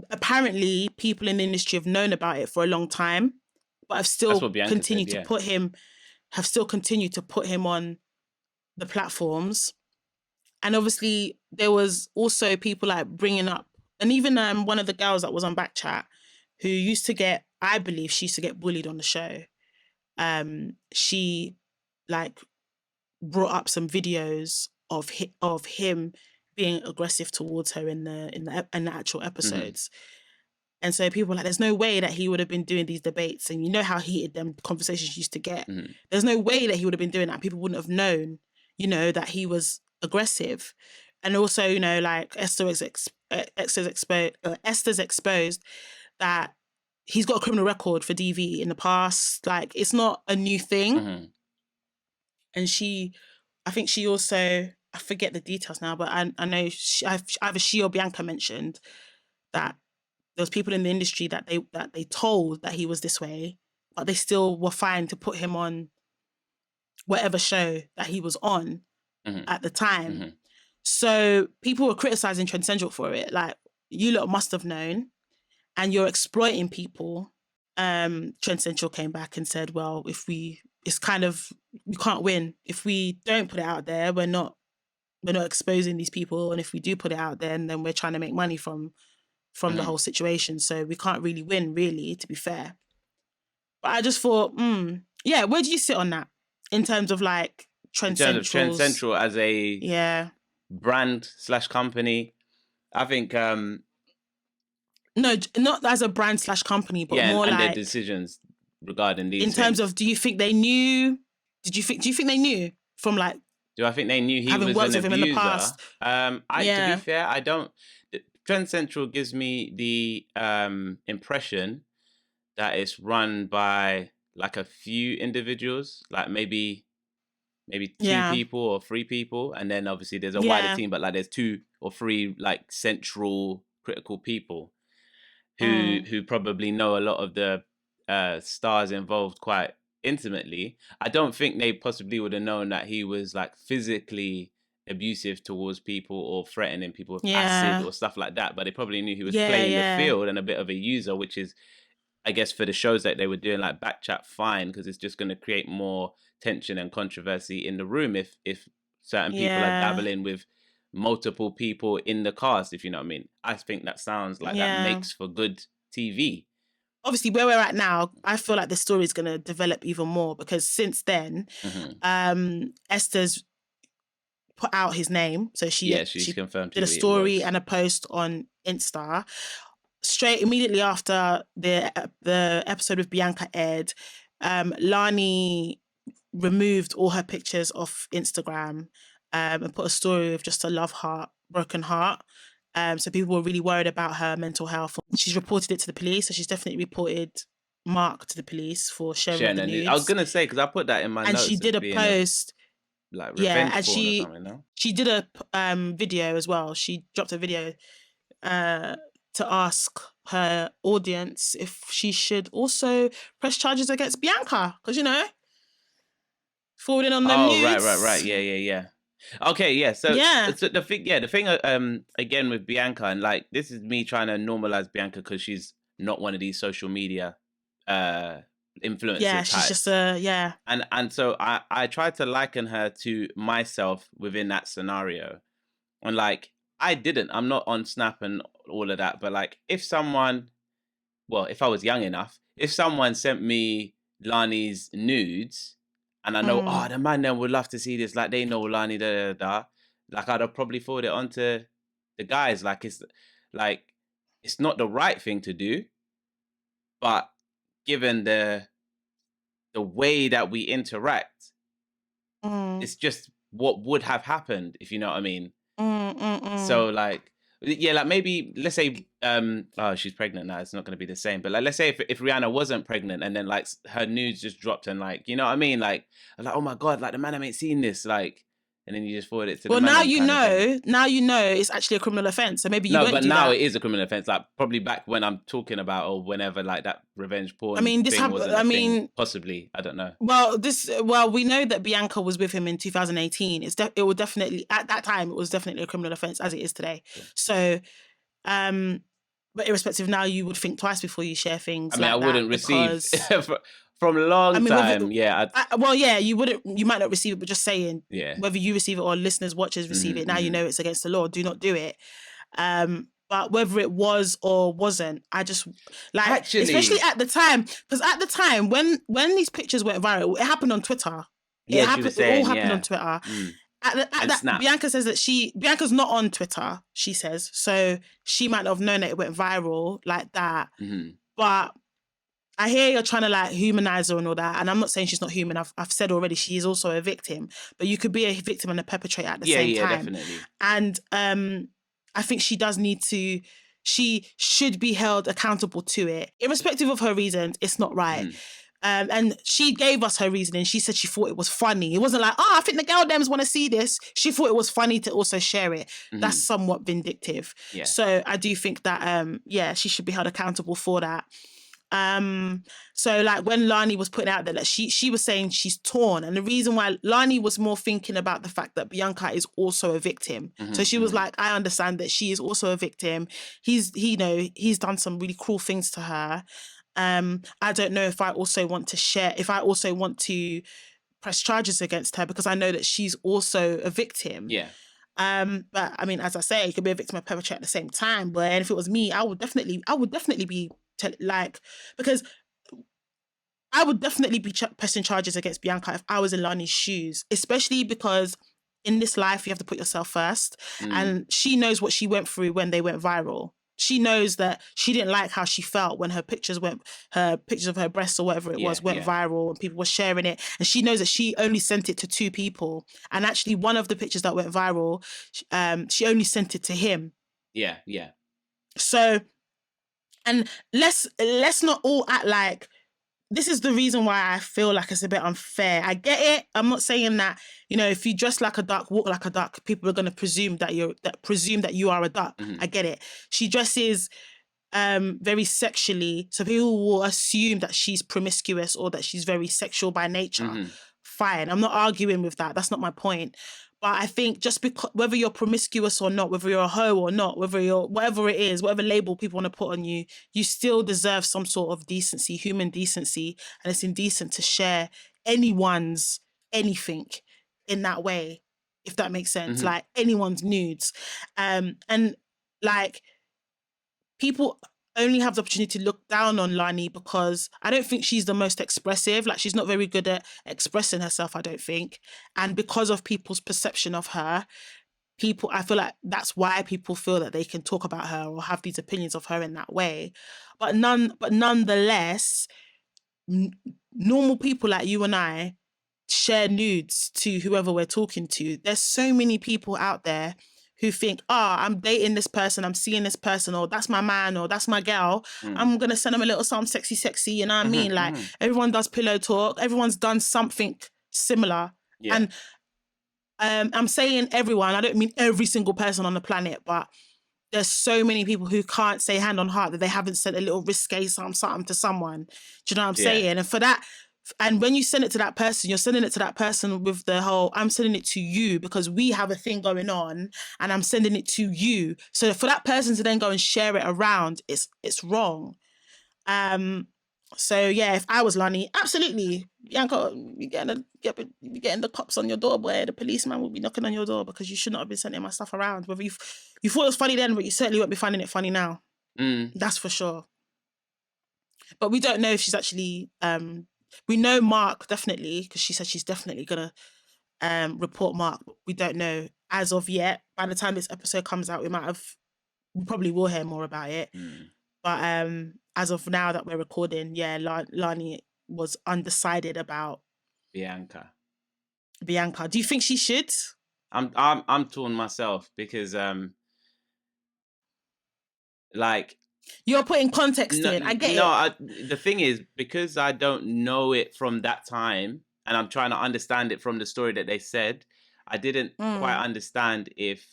apparently people in the industry have known about it for a long time, but have still continued to put him on the platforms. And obviously there was also people like bringing up, and even one of the girls that was on Backchat who I believe she used to get bullied on the show. She like brought up some videos of him being aggressive towards her in the actual episodes. And so people were like, there's no way that he would have been doing these debates. And you know how heated them conversations used to get. There's no way that he would have been doing that. People wouldn't have known, that he was aggressive. And also, like Esther's exposed that he's got a criminal record for DV in the past. Like, it's not a new thing. And I think she also, I forget the details now, but I know either she or Bianca mentioned that there was people in the industry that they told that he was this way, but they still were fine to put him on whatever show that he was on at the time. So people were criticizing Centrl for it. Like, you lot must have known, and you're exploiting people. Centrl came back and said, well, we can't win. If we don't put it out there, we're not exposing these people. And if we do put it out there, then we're trying to make money from the whole situation. So we can't really win, really, to be fair. But I just thought, where do you sit on that in terms of like Centrl as a brand / company? I think no, not as a brand / company, but more and like their decisions regarding these in things. terms of, do you think they knew? Do you think they knew from like? Do I think they knew he was worked an with abuser? Him in the past? To be fair, I don't. Centrl gives me the impression that it's run by like a few individuals, like maybe 2 people or 3 people, and then obviously there's a wider team, but like there's 2 or 3 like central critical people who probably know a lot of the stars involved quite intimately. I don't think they possibly would have known that he was like physically abusive towards people or threatening people with acid or stuff like that, but they probably knew he was playing the field and a bit of a user, which is, I guess, for the shows that they were doing like Backchat, fine, because it's just going to create more tension and controversy in the room if certain people are dabbling with multiple people in the cast, if you know what I mean. I think that sounds like that makes for good TV. Obviously, where we're at now, I feel like the story is going to develop even more, because since then, Esther's put out his name. So she's confirmed, did a story and a post on Insta. Straight immediately after the episode with Bianca aired, Lani removed all her pictures off Instagram and put a story of just a love heart, broken heart. So people were really worried about her mental health. She's reported it to the police, so she's definitely reported Marc to the police for sharing the nudes. I was gonna say, because I put that in my notes. And she did a post. Like revenge porn or something, no? She did a video as well. She dropped a video to ask her audience if she should also press charges against Bianca, because forwarding on them nudes. Right. Yeah. Okay, yeah. So the thing again with Bianca, and like this is me trying to normalize Bianca because she's not one of these social media influencers. Yeah, she's just And so I tried to liken her to myself within that scenario, and like I'm not on Snap and all of that, but like if I was young enough, if someone sent me Lani's nudes, and I know, the man then would love to see this, like they know Lani, like I'd have probably forwarded it onto the guys. Like it's not the right thing to do, but given the way that we interact, it's just what would have happened, if you know what I mean. So like, like maybe let's say she's pregnant now, it's not going to be the same, but like let's say if Rihanna wasn't pregnant and then like her nudes just dropped and like, you know what I mean, like oh my god, like the man ain't seen this, like, and then you just forward it to the man. Now you know it's actually a criminal offense, so maybe you won't do now that. It is a criminal offense, like probably back when I'm talking about, or whenever like that revenge porn possibly, I don't know. Well, we know that Bianca was with him in 2018. It would definitely, at that time, it was definitely a criminal offense, as it is today. Yeah. So But irrespective, now you would think twice before you share things. I mean, like I wouldn't receive from a long time. You wouldn't. You might not receive it, but just saying, yeah, whether you receive it or listeners, watchers receive it, now you know it's against the law. Do not do it. But whether it was or wasn't, I just especially at the time, because at the time when these pictures went viral, it happened on Twitter. Yeah, she was saying, it all happened on Twitter. Bianca says that Bianca's not on Twitter, she says, so she might not have known that it went viral like that. But I hear you're trying to like humanize her and all that, and I'm not saying she's not human. I've said already she is also a victim, but you could be a victim and a perpetrator at the same time. Definitely. And I think she does need to. She should be held accountable to it, irrespective of her reasons. It's not right. And she gave us her reasoning. She said she thought it was funny. It wasn't like, I think the girl dems want to see this. She thought it was funny to also share it. That's somewhat vindictive. Yeah. So I do think that, she should be held accountable for that. So like when Lani was putting out there that she was saying she's torn, and the reason why Lani was more thinking about the fact that Bianca is also a victim. So she was like, I understand that she is also a victim. He's done some really cruel things to her. I don't know if I also want to press charges against her because I know that she's also a victim. Yeah. But I mean, as I say, you could be a victim and perpetrator at the same time. But if it was me, I would definitely be because I would definitely be pressing charges against Bianca if I was in Lani's shoes, especially because in this life you have to put yourself first, and she knows what she went through when they went viral. She knows that she didn't like how she felt when her pictures of her breasts or whatever it was went viral and people were sharing it. And she knows that she only sent it to 2 people. And actually one of the pictures that went viral, she only sent it to him. Yeah, yeah. So, and let's not all act like this is the reason why I feel like it's a bit unfair. I get it. I'm not saying that, if you dress like a duck, walk like a duck, people are going to presume that you are a duck. I get it. She dresses very sexually, so people will assume that she's promiscuous or that she's very sexual by nature. Fine. I'm not arguing with that. That's not my point. But I think just because whether you're promiscuous or not, whether you're a hoe or not, whether you're whatever it is, whatever label people want to put on you, you still deserve some sort of decency, human decency, and it's indecent to share anyone's anything in that way, if that makes sense. Like anyone's nudes, and like people only have the opportunity to look down on Lani because I don't think she's the most expressive. Like she's not very good at expressing herself, I don't think. And because of people's perception of her, I feel like that's why people feel that they can talk about her or have these opinions of her in that way. But nonetheless, normal people like you and I share nudes to whoever we're talking to. There's so many people out there who think, I'm dating this person, I'm seeing this person, or that's my man, or that's my girl. I'm going to send them a little something sexy, you know what I mean? Like, everyone does pillow talk. Everyone's done something similar. Yeah. And I'm saying everyone, I don't mean every single person on the planet, but there's so many people who can't say hand on heart that they haven't sent a little risque something to someone. Do you know what I'm saying? And for that, and when you send it to that person, you're sending it to that person with the whole, I'm sending it to you because we have a thing going on and I'm sending it to you. So for that person to then go and share it around, it's wrong. So yeah, if I was Lani, absolutely, Bianca, you're getting the cops on your door, boy. The policeman will be knocking on your door because you should not have been sending my stuff around. Whether you thought it was funny then, but you certainly won't be finding it funny now. That's for sure. But we don't know if she's actually... we know Marc definitely, because she said she's definitely going to report Marc. But we don't know as of yet. By the time this episode comes out, we probably will hear more about it. But as of now that we're recording, Lani was undecided about Bianca. Do you think she should? I'm torn myself because like... You're putting context in. I get it. The thing is, because I don't know it from that time, and I'm trying to understand it from the story that they said, I didn't quite understand if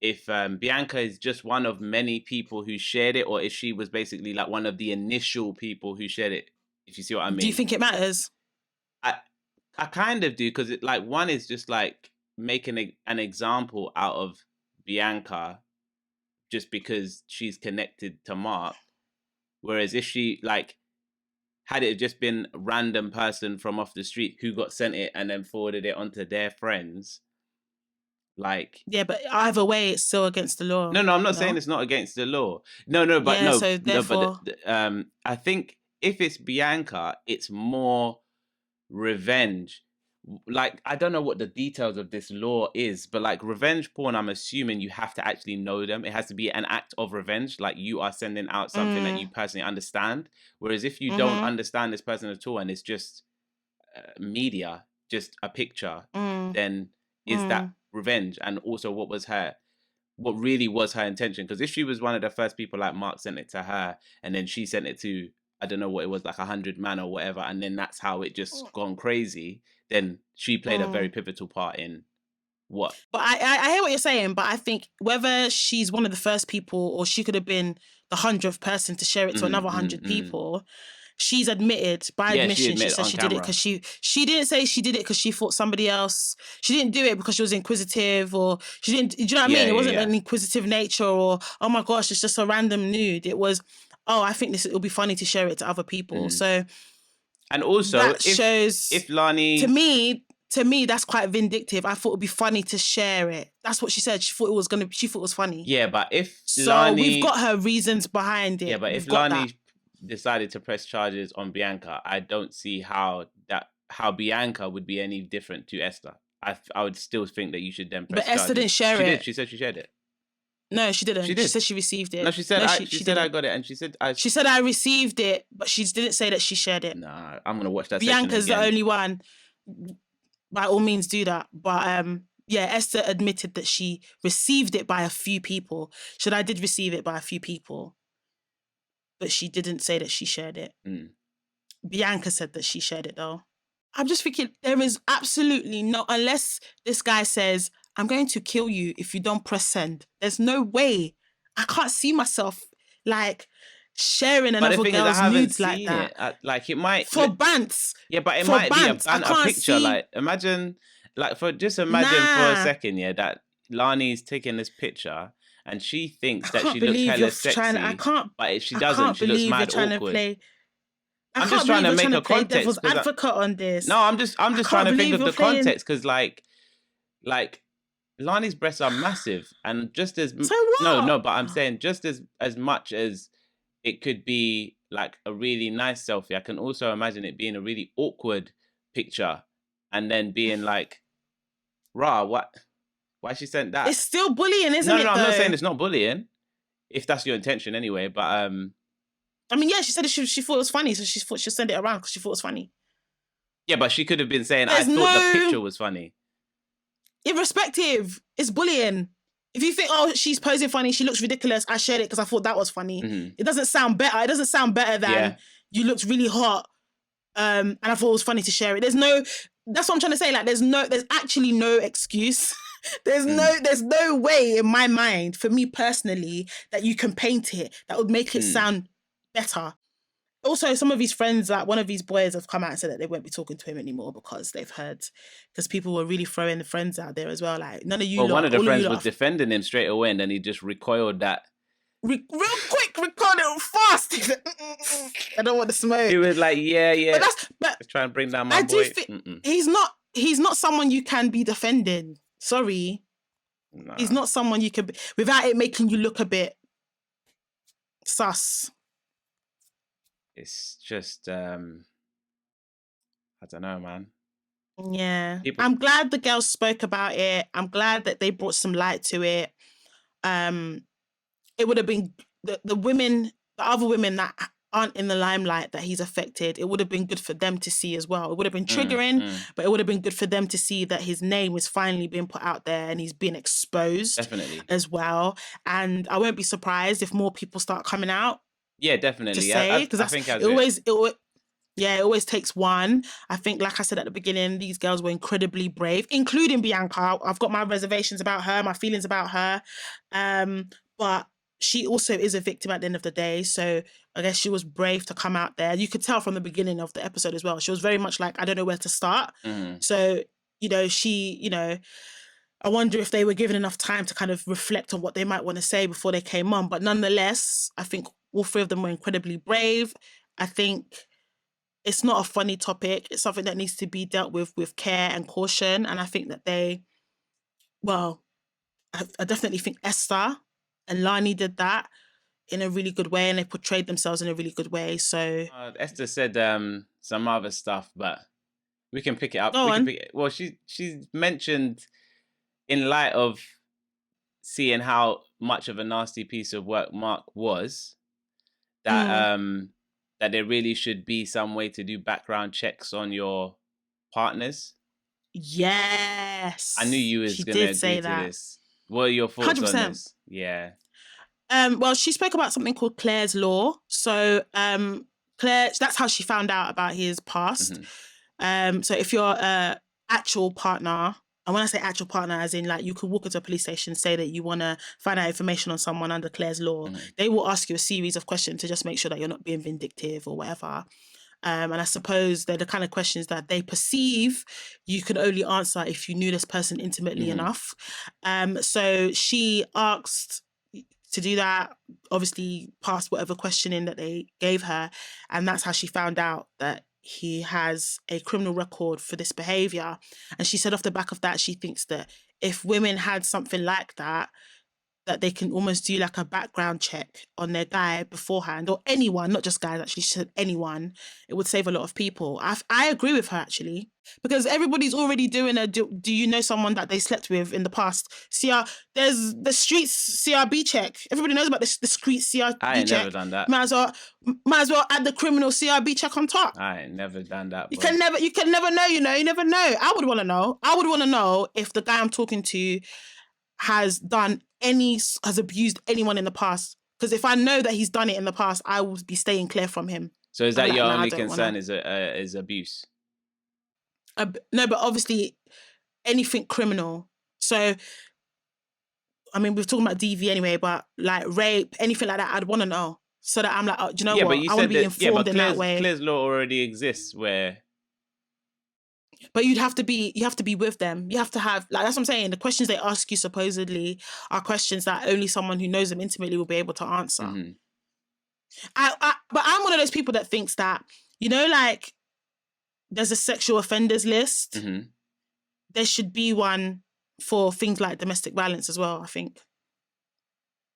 Bianca is just one of many people who shared it, or if she was basically like one of the initial people who shared it. If you see what I mean. Do you think it matters? I kind of do, because it like one is just like making an example out of Bianca just because she's connected to Mark. Whereas if she, like, had it just been a random person from off the street who got sent it and then forwarded it onto their friends, like... Yeah, but either way, it's still against the law. No, I'm not saying it's not against the law. I think if it's Bianca, it's more revenge. Like, I don't know what the details of this law is, but like revenge porn, I'm assuming you have to actually know them. It has to be an act of revenge. Like, you are sending out something that you personally understand. Whereas if you don't understand this person at all and it's just media, just a picture, then is that revenge? And also, what really was her intention? Because if she was one of the first people, like Mark sent it to her and then she sent it to, I don't know what it was, like 100 man or whatever, and then that's how it just gone crazy, then she played a very pivotal part in what. But I hear what you're saying, but I think whether she's one of the first people or she could have been the 100th person to share it to another 100 people, she's admitted by admission, she said she did it because she didn't say she did it because she thought somebody else, she didn't do it because she was inquisitive, or she didn't, do you know what I mean? It wasn't an inquisitive nature, or, oh my gosh, it's just a random nude. It was, oh, I think it'll be funny to share it to other people. So, and also that shows, if Lani, to me, that's quite vindictive. I thought it'd be funny to share it. That's what she said. She thought it was funny. Yeah, but if Lani, we've got her reasons behind it. Yeah, but if Lani decided to press charges on Bianca, I don't see how Bianca would be any different to Esther. I would still think that you should then press charges. But Esther didn't share it. She did. She said she shared it. No, she didn't. She did. She said she received it. No, she said she said I got it, and she said she said I received it, but she didn't say that she shared it. Nah, I'm gonna watch that. Bianca's the only one. By all means, do that. But yeah, Esther admitted that she received it by a few people. I did receive it by a few people, but she didn't say that she shared it. Bianca said that she shared it, though. I'm just thinking, there is absolutely no, unless this guy says, I'm going to kill you if you don't press send. There's no way. I can't see myself like sharing another girl's nudes like that. Like, it might for bants. Yeah, but it might be a picture. Like, imagine for a second, that Lani's taking this picture and she thinks that she looks hella sexy. But she doesn't. She looks mad awkward. I'm just trying to make a context. Devil's advocate on this. No, I'm just trying to think of the context, because like Lani's breasts are massive, and just as so what? No, but I'm saying just as much as it could be like a really nice selfie, I can also imagine it being a really awkward picture, and then being like, "Rah, what? Why she sent that?" It's still bullying, isn't it? No, I'm not saying it's not bullying, if that's your intention anyway. But I mean, yeah, she said she thought it was funny, so she thought she'd send it around because she thought it was funny. Yeah, but she could have been saying, I thought the picture was funny. Irrespective, it's bullying. If you think, oh, she's posing funny, she looks ridiculous, I shared it because I thought that was funny. It doesn't sound better. It doesn't sound better than you looked really hot, and I thought it was funny to share it. That's what I'm trying to say. Like, there's actually no excuse. There's no way in my mind, for me personally, that you can paint it that would make it sound better. Also, some of his friends, like one of these boys, have come out and said that they won't be talking to him anymore because they've heard, because people were really throwing the friends out there as well. Like, none of you. Well, one of the friends was defending him straight away, and then he just recoiled that. Real quick, record it fast. I don't want to smoke. He was like, yeah. But trying to bring down my boy. He's not someone you can be defending. Sorry. Nah. He's not someone you can be, without it making you look a bit sus. It's just, I don't know, man. Yeah. I'm glad the girls spoke about it. I'm glad that they brought some light to it. It would have been the other women that aren't in the limelight that he's affected, it would have been good for them to see as well. It would have been triggering, but it would have been good for them to see that his name is finally being put out there and he's being exposed. Definitely. As well. And I won't be surprised if more people start coming out. Yeah, definitely. To say, because it always takes one. I think, like I said at the beginning, these girls were incredibly brave, including Bianca. I've got my reservations about her, my feelings about her. But she also is a victim at the end of the day. So I guess she was brave to come out there. You could tell from the beginning of the episode as well. She was very much like, I don't know where to start. So, she, I wonder if they were given enough time to kind of reflect on what they might want to say before they came on. But nonetheless, I think all three of them were incredibly brave. I think it's not a funny topic. It's something that needs to be dealt with care and caution. And I think that I definitely think Esther and Lani did that in a really good way, and they portrayed themselves in a really good way. So Esther said some other stuff, but we can pick it up. Well, she's mentioned, in light of seeing how much of a nasty piece of work Marc was, that that there really should be some way to do background checks on your partners. Yes, I knew you was going to agree to this. What are your thoughts 100%. On this? Yeah. Well, she spoke about something called Claire's Law. So Claire, that's how she found out about his past. So if you're an actual partner, and when I say actual partner, as in like you could walk into a police station, say that you want to find out information on someone under Claire's Law, they will ask you a series of questions to just make sure that you're not being vindictive or whatever. And I suppose they're the kind of questions that they perceive you could only answer if you knew this person intimately enough. So she asked to do that, obviously passed whatever questioning that they gave her. And that's how she found out that he has a criminal record for this behaviour. And she said off the back of that, she thinks that if women had something like that they can almost do like a background check on their guy beforehand, or anyone, not just guys, actually, she said anyone, it would save a lot of people. I agree with her, actually, because everybody's already doing do you know someone that they slept with in the past? There's the streets CRB check. Everybody knows about the street CRB check. I ain't never done that. Might as well add the criminal CRB check on top. I ain't never done that. You can never know, you never know. I would want to know. I would want to know if the guy I'm talking to has abused anyone in the past. Because if I know that he's done it in the past, I will be staying clear from him. So is that your only concern is abuse? No, but obviously anything criminal. So, I mean, we're talking about DV anyway, but like rape, anything like that, I'd want to know. So that I'm like, do you know what? But you I want to be informed in that way. Claire's Law already exists where... But you have to be with them. You have to have, like, that's what I'm saying. The questions they ask you supposedly are questions that only someone who knows them intimately will be able to answer. But I'm one of those people that thinks that, like, there's a sexual offenders list. There should be one for things like domestic violence as well, I think.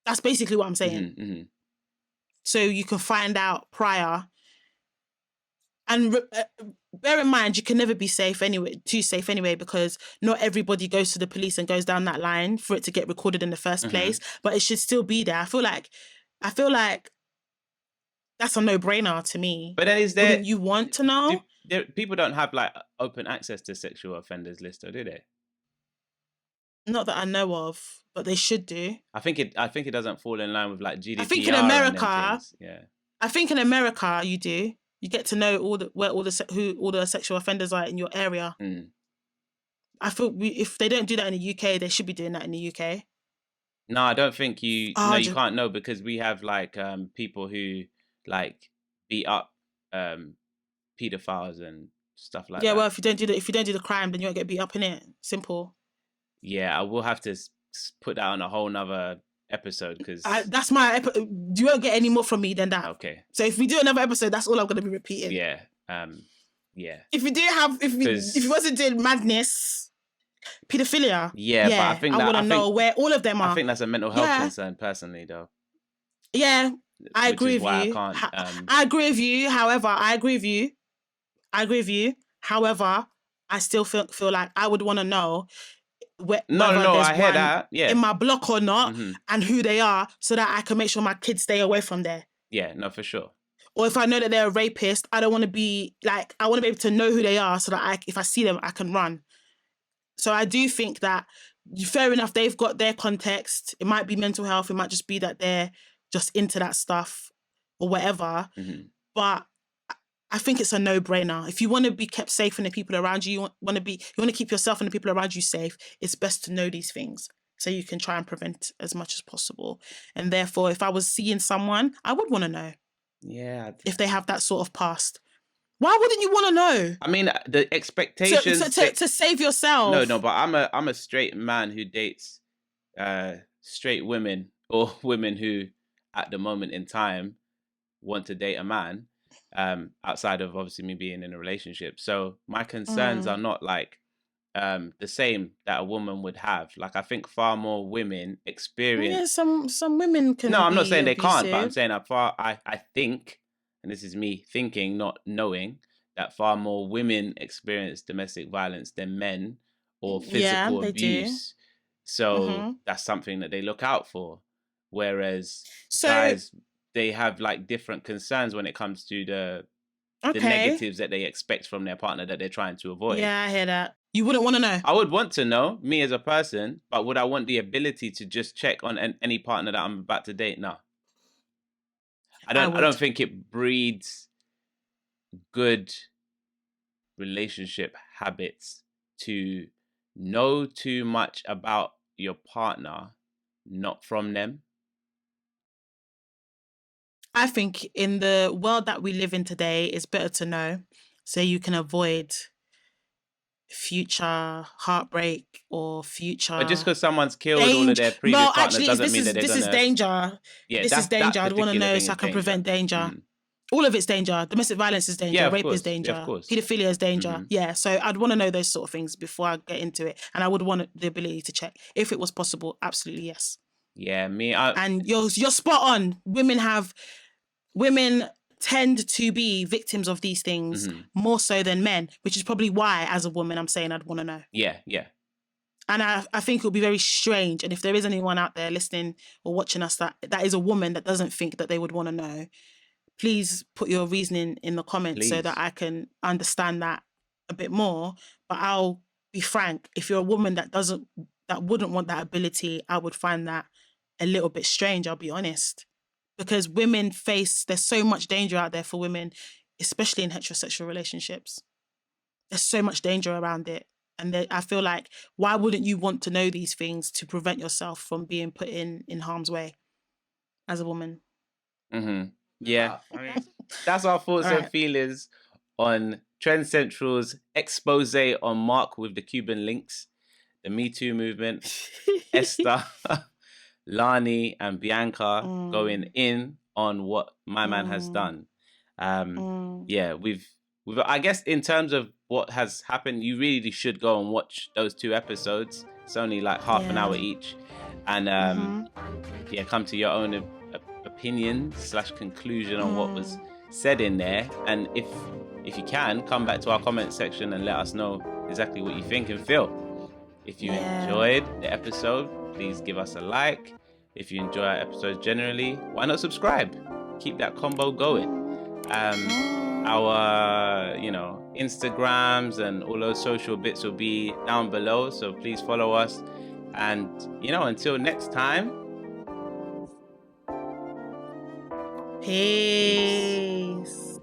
That's basically what I'm saying. So you can find out prior. And bear in mind, you can never be too safe anyway, because not everybody goes to the police and goes down that line for it to get recorded in the first place. But it should still be there. I feel like that's a no-brainer to me. But then wouldn't you want to know? People don't have like open access to sexual offenders list, or do they? Not that I know of, but they should do. I think it doesn't fall in line with like GDPR. I think in America, I think in America you do. You get to know who all the sexual offenders are in your area. I feel if they don't do that in the UK, they should be doing that in the UK. No, I don't think you. No, you can't know, because we have like people who like beat up pedophiles and stuff like that. Yeah, well, if you don't do the crime, then you won't get beat up in it. Simple. Yeah, I will have to put that on a whole nother episode, because that's my you won't get any more from me than that. Okay. So if we do another episode, that's all I'm going to be repeating. Yeah. If you wasn't doing madness, pedophilia. Yeah, but I think I want to know where all of them are. I think that's a mental health concern, personally, though. Yeah, I agree with you. I agree with you. However, I agree with you. However, I still feel like I would want to know. No, I hear that. Yeah, in my block or not, and who they are, so that I can make sure my kids stay away from there. Yeah, no, for sure. Or if I know that they're a rapist, I don't want to be like, I want to be able to know who they are, so that if I see them, I can run. So I do think that, fair enough, they've got their context. It might be mental health. It might just be that they're just into that stuff or whatever. But I think it's a no-brainer. If you want to be kept safe and the people around you, you want to keep yourself and the people around you safe, it's best to know these things so you can try and prevent as much as possible. And therefore, if I was seeing someone, I would want to know. Yeah. If they have that sort of past. Why wouldn't you want to know? I mean, the expectations to save yourself. No, but I'm a straight man who dates straight women or women who, at the moment in time, want to date a man. Outside of obviously me being in a relationship, so my concerns are not like the same that a woman would have. Like, I think far more women experience. Yeah, some women can. No, I'm not be saying they abusive. can't, but I'm saying I think, and this is me thinking, not knowing, that far more women experience domestic violence than men or physical abuse. Do. So that's something that they look out for. Whereas guys, they have like different concerns when it comes to the negatives that they expect from their partner that they're trying to avoid. Yeah, I hear that. You wouldn't want to know. I would want to know, me as a person, but would I want the ability to just check on any partner that I'm about to date? No. I don't think it breeds good relationship habits to know too much about your partner, not from them. I think in the world that we live in today, it's better to know so you can avoid future heartbreak or future. But just because someone's killed all of their previous partners doesn't mean that they're this is danger. Yeah, this is danger. I'd want to know so I can prevent danger. All of it's danger. Domestic violence is danger. Rape is danger. Yeah, of course. Pedophilia is danger. Yeah, so I'd want to know those sort of things before I get into it, and I would want the ability to check if it was possible. Absolutely, yes. Yeah, and you're spot on. Women tend to be victims of these things more so than men, which is probably why, as a woman, I'm saying I'd want to know. Yeah. And I think it would be very strange. And if there is anyone out there listening or watching us that is a woman that doesn't think that they would want to know, please put your reasoning in the comments so that I can understand that a bit more. But I'll be frank, if you're a woman that wouldn't want that ability, I would find that a little bit strange, I'll be honest. Because there's so much danger out there for women, especially in heterosexual relationships. There's so much danger around it. And I feel like, why wouldn't you want to know these things to prevent yourself from being put in harm's way as a woman? Yeah. That's our thoughts and feelings on Trend Central's expose on Marc with the Cuban links, the Me Too movement, Esther, Lani and Bianca going in on what my man has done. Yeah, we've I guess in terms of what has happened, you really should go and watch those 2 episodes. It's only like half an hour each, and come to your own opinion / conclusion on what was said in there. And if you can, come back to our comment section and let us know exactly what you think and feel. If you enjoyed the episode, please give us a like. If you enjoy our episodes generally, why not subscribe? Keep that combo going. Our Instagrams and all those social bits will be down below, so please follow us. And until next time, peace.